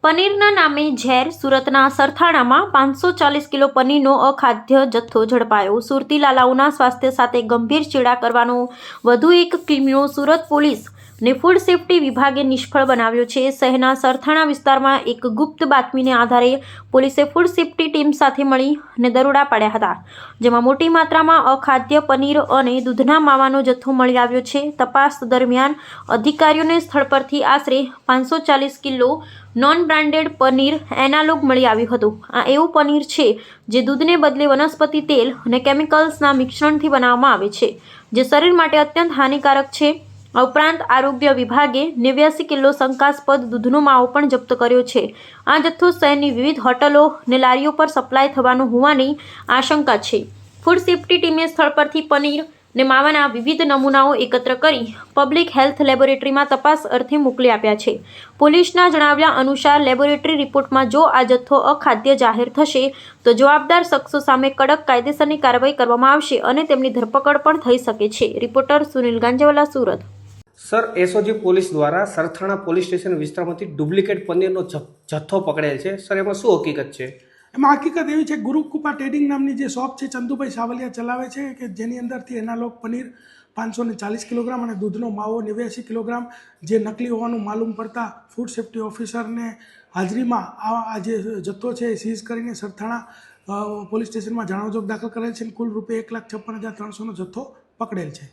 પનીરના નામે ઝેર. સુરતના સરથાણામાં 540 કિલો પનીરનો અખાદ્ય જથ્થો ઝડપાયો. સુરતી લાલાઓના સ્વાસ્થ્ય સાથે ગંભીર ચેડા કરવાનો વધુ એક ક્રિમિનલ સુરત પોલીસ ને ફૂડ સેફ્ટી વિભાગે નિષ્ફળ બનાવ્યો છે. શહેરના સરથાણા વિસ્તારમાં એક ગુપ્ત બાતમીને આધારે પોલીસે ફૂડ સેફ્ટી ટીમ સાથે મળીને દરોડા પાડ્યા હતા, જેમાં મોટી માત્રામાં અખાદ્ય પનીર અને દૂધના માવાનો જથ્થો મળી આવ્યો છે. તપાસ દરમિયાન અધિકારીઓને સ્થળ પરથી આશરે 540 kilo non branded paneer analogue મળી આવ્યું હતું. આ એવું પનીર છે જે દૂધને બદલે વનસ્પતિ તેલ અને કેમિકલ્સના મિશ્રણથી બનાવવામાં આવે છે, જે શરીર માટે અત્યંત હાનિકારક છે. આ ઉપરાંત આરોગ્ય વિભાગે 89 કિલો શંકાસ્પદ દૂધનો માવો પણ જપ્ત કર્યો છે. આ જથ્થો શહેરની વિવિધ હોટલો અને લારીઓ પર સપ્લાય થવાનો હોવાની આશંકા છે. ફૂડ સેફ્ટી ટીમે સ્થળ પરથી પનીર ને માવાના વિવિધ નમૂનાઓ એકત્ર કરી પબ્લિક હેલ્થ લેબોરેટરીમાં તપાસ અર્થે મોકલી આપ્યા છે. પોલીસના જણાવ્યા અનુસાર લેબોરેટરી રિપોર્ટમાં જો આ જથ્થો અખાદ્ય જાહેર થશે તો જવાબદાર શખ્સો સામે કડક કાયદેસરની કાર્યવાહી કરવામાં આવશે અને તેમની ધરપકડ પણ થઈ શકે છે. Reporter Sunil Ganjewala, Surat. Sir, SOG police દ્વારા સરથાણા પોલીસ સ્ટેશન વિસ્તારમાંથી ડુપ્લિકેટ પનીરનો જથ્થો પકડેલ છે. સર, એમાં શું હકીકત છે? એમાં હકીકત એવી છે, ગુરુકૃપા ટ્રેડિંગ નામની જે શોપ છે, ચંદુભાઈ સાવલિયા ચલાવે છે, કે જેની અંદરથી એનાલોગ પનીર 540 કિલોગ્રામ અને દૂધનો માવો 89 કિલોગ્રામ જે નકલી હોવાનું માલુમ પડતા ફૂડ સેફ્ટી ઓફિસરને હાજરીમાં આ જે જથ્થો છે એ સીઝ કરીને સરથાણા પોલીસ સ્ટેશનમાં જાણવાજોગ દાખલ કરેલ છે. કુલ રૂપિયા 1,56,300નો જથ્થો પકડેલ છે.